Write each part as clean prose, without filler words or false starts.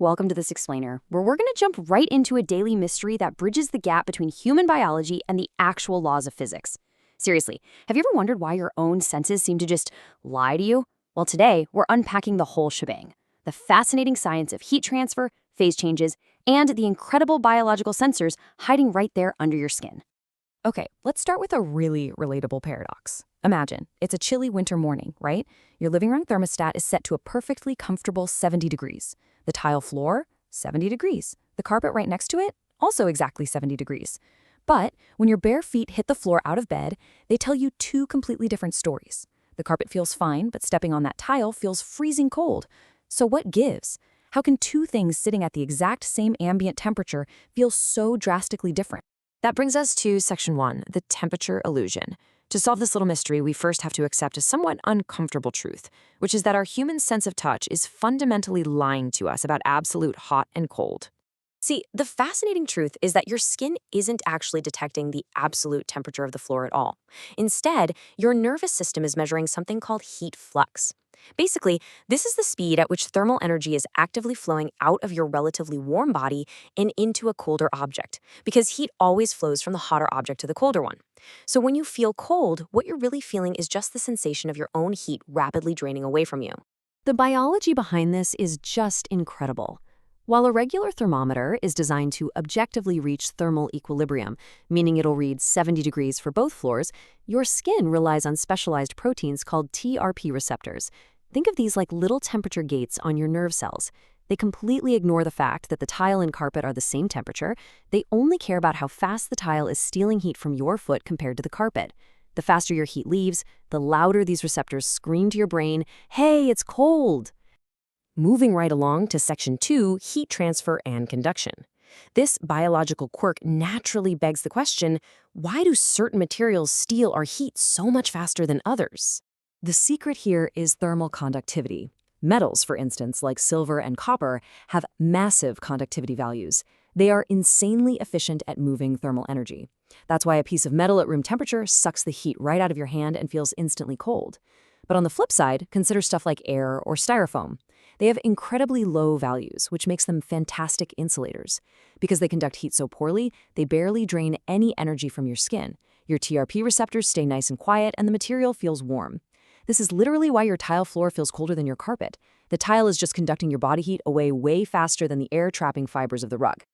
Welcome to this explainer, where we're going to jump right into a daily mystery that bridges the gap between human biology and the actual laws of physics. Seriously, have you ever wondered why your own senses seem to just lie to you? Well, today, we're unpacking the whole shebang. The fascinating science of heat transfer, phase changes, and the incredible biological sensors hiding right there under your skin. Okay, let's start with a really relatable paradox. Imagine, it's a chilly winter morning, right? Your living room thermostat is set to a perfectly comfortable 70 degrees. The tile floor, 70 degrees. The carpet right next to it, also exactly 70 degrees. But when your bare feet hit the floor out of bed, they tell you two completely different stories. The carpet feels fine, but stepping on that tile feels freezing cold. So what gives? How can two things sitting at the exact same ambient temperature feel so drastically different? That brings us to section 1, the temperature illusion. To solve this little mystery, we first have to accept a somewhat uncomfortable truth, which is that our human sense of touch is fundamentally lying to us about absolute hot and cold. See, the fascinating truth is that your skin isn't actually detecting the absolute temperature of the floor at all. Instead, your nervous system is measuring something called heat flux. Basically, this is the speed at which thermal energy is actively flowing out of your relatively warm body and into a colder object, because heat always flows from the hotter object to the colder one. So when you feel cold, what you're really feeling is just the sensation of your own heat rapidly draining away from you. The biology behind this is just incredible. While a regular thermometer is designed to objectively reach thermal equilibrium, meaning it'll read 70 degrees for both floors, your skin relies on specialized proteins called TRP receptors. Think of these like little temperature gates on your nerve cells. They completely ignore the fact that the tile and carpet are the same temperature. They only care about how fast the tile is stealing heat from your foot compared to the carpet. The faster your heat leaves, the louder these receptors scream to your brain, "Hey, it's cold!" Moving right along to section 2, heat transfer and conduction. This biological quirk naturally begs the question, why do certain materials steal our heat so much faster than others? The secret here is thermal conductivity. Metals, for instance, like silver and copper, have massive conductivity values. They are insanely efficient at moving thermal energy. That's why a piece of metal at room temperature sucks the heat right out of your hand and feels instantly cold. But on the flip side, consider stuff like air or styrofoam. They have incredibly low values, which makes them fantastic insulators. Because they conduct heat so poorly, they barely drain any energy from your skin. Your TRP receptors stay nice and quiet, and the material feels warm. This is literally why your tile floor feels colder than your carpet. The tile is just conducting your body heat away way faster than the air-trapping fibers of the rug.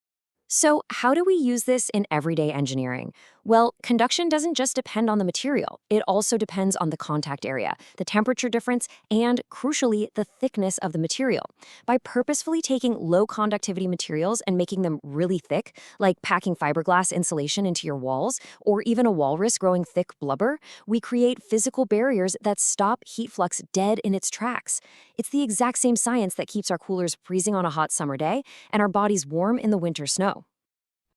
So how do we use this in everyday engineering? Well, conduction doesn't just depend on the material. It also depends on the contact area, the temperature difference, and, crucially, the thickness of the material. By purposefully taking low conductivity materials and making them really thick, like packing fiberglass insulation into your walls, or even a walrus growing thick blubber, we create physical barriers that stop heat flux dead in its tracks. It's the exact same science that keeps our coolers freezing on a hot summer day and our bodies warm in the winter snow.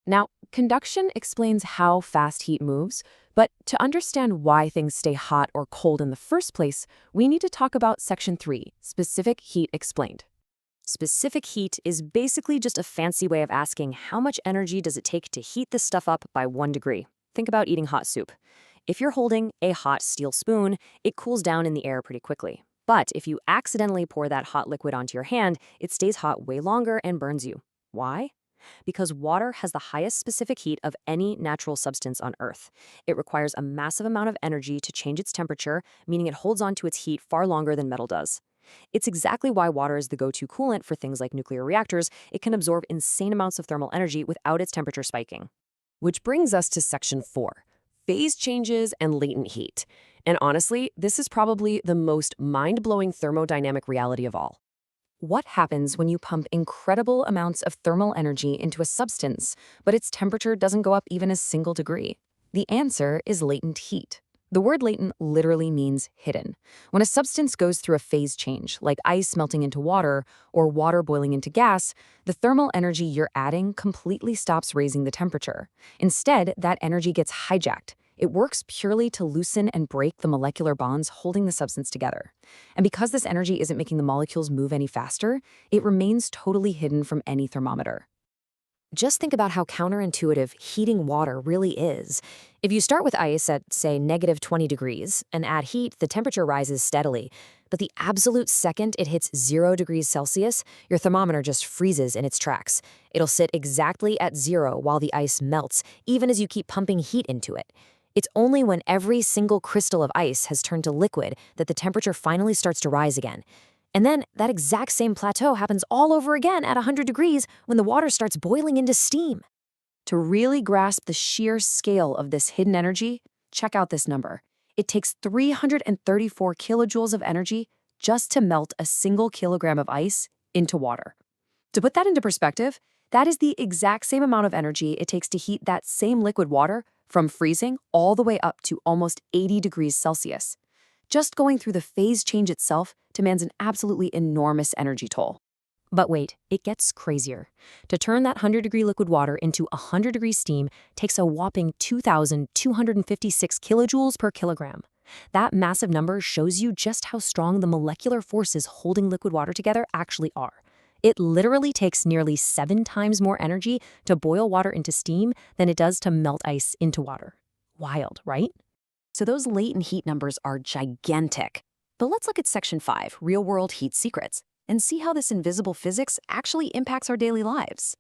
Now, conduction explains how fast heat moves, but to understand why things stay hot or cold in the first place, we need to talk about section 3, specific heat explained. Specific heat is basically just a fancy way of asking how much energy does it take to heat this stuff up by 1 degree. Think about eating hot soup. If you're holding a hot steel spoon, it cools down in the air pretty quickly. But if you accidentally pour that hot liquid onto your hand, it stays hot way longer and burns you. Why? Because water has the highest specific heat of any natural substance on Earth. It requires a massive amount of energy to change its temperature, meaning it holds on to its heat far longer than metal does. It's exactly why water is the go-to coolant for things like nuclear reactors. It can absorb insane amounts of thermal energy without its temperature spiking. Which brings us to section 4, phase changes and latent heat. And honestly, this is probably the most mind-blowing thermodynamic reality of all. What happens when you pump incredible amounts of thermal energy into a substance, but its temperature doesn't go up even a single degree? The answer is latent heat. The word latent literally means hidden. When a substance goes through a phase change, like ice melting into water or water boiling into gas, the thermal energy you're adding completely stops raising the temperature. Instead, that energy gets hijacked. It works purely to loosen and break the molecular bonds holding the substance together. And because this energy isn't making the molecules move any faster, it remains totally hidden from any thermometer. Just think about how counterintuitive heating water really is. If you start with ice at, say, -20 degrees and add heat, the temperature rises steadily. But the absolute second it hits 0 degrees Celsius, your thermometer just freezes in its tracks. It'll sit exactly at 0 while the ice melts, even as you keep pumping heat into it. It's only when every single crystal of ice has turned to liquid that the temperature finally starts to rise again. And then that exact same plateau happens all over again at 100 degrees when the water starts boiling into steam. To really grasp the sheer scale of this hidden energy, check out this number. It takes 334 kilojoules of energy just to melt a single kilogram of ice into water. To put that into perspective, that is the exact same amount of energy it takes to heat that same liquid water from freezing all the way up to almost 80 degrees Celsius. Just going through the phase change itself demands an absolutely enormous energy toll. But wait, it gets crazier. To turn that 100-degree liquid water into 100-degree steam takes a whopping 2,256 kilojoules per kilogram. That massive number shows you just how strong the molecular forces holding liquid water together actually are. It literally takes nearly 7 times more energy to boil water into steam than it does to melt ice into water. Wild, right? So those latent heat numbers are gigantic. But let's look at Section 5, Real-World Heat Secrets, and see how this invisible physics actually impacts our daily lives.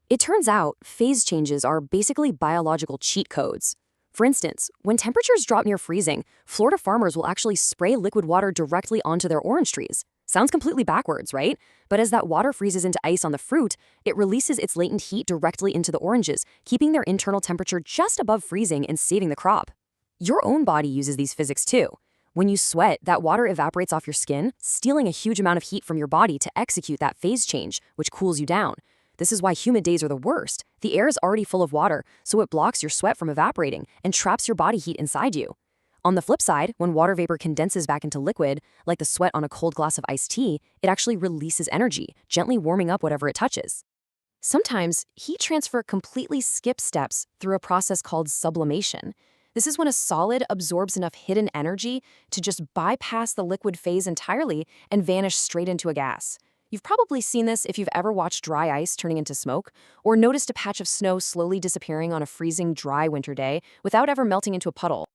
It turns out phase changes are basically biological cheat codes. For instance, when temperatures drop near freezing, Florida farmers will actually spray liquid water directly onto their orange trees. Sounds completely backwards, right? But as that water freezes into ice on the fruit, it releases its latent heat directly into the oranges, keeping their internal temperature just above freezing and saving the crop. Your own body uses these physics too. When you sweat, that water evaporates off your skin, stealing a huge amount of heat from your body to execute that phase change, which cools you down. This is why humid days are the worst. The air is already full of water, so it blocks your sweat from evaporating and traps your body heat inside you. On the flip side, when water vapor condenses back into liquid, like the sweat on a cold glass of iced tea, it actually releases energy, gently warming up whatever it touches. Sometimes, heat transfer completely skips steps through a process called sublimation. This is when a solid absorbs enough hidden energy to just bypass the liquid phase entirely and vanish straight into a gas. You've probably seen this if you've ever watched dry ice turning into smoke, or noticed a patch of snow slowly disappearing on a freezing, dry winter day without ever melting into a puddle.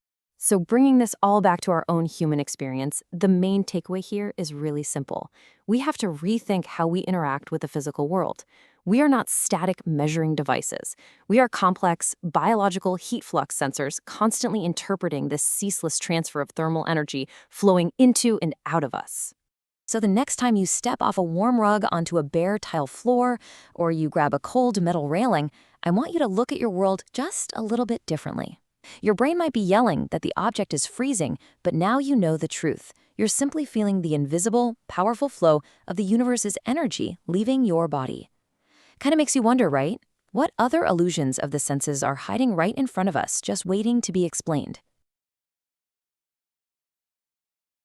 So bringing this all back to our own human experience, the main takeaway here is really simple. We have to rethink how we interact with the physical world. We are not static measuring devices. We are complex, biological heat flux sensors constantly interpreting this ceaseless transfer of thermal energy flowing into and out of us. So the next time you step off a warm rug onto a bare tile floor, or you grab a cold metal railing, I want you to look at your world just a little bit differently. Your brain might be yelling that the object is freezing, but now you know the truth. You're simply feeling the invisible, powerful flow of the universe's energy leaving your body. Kind of makes you wonder, right? What other illusions of the senses are hiding right in front of us, just waiting to be explained?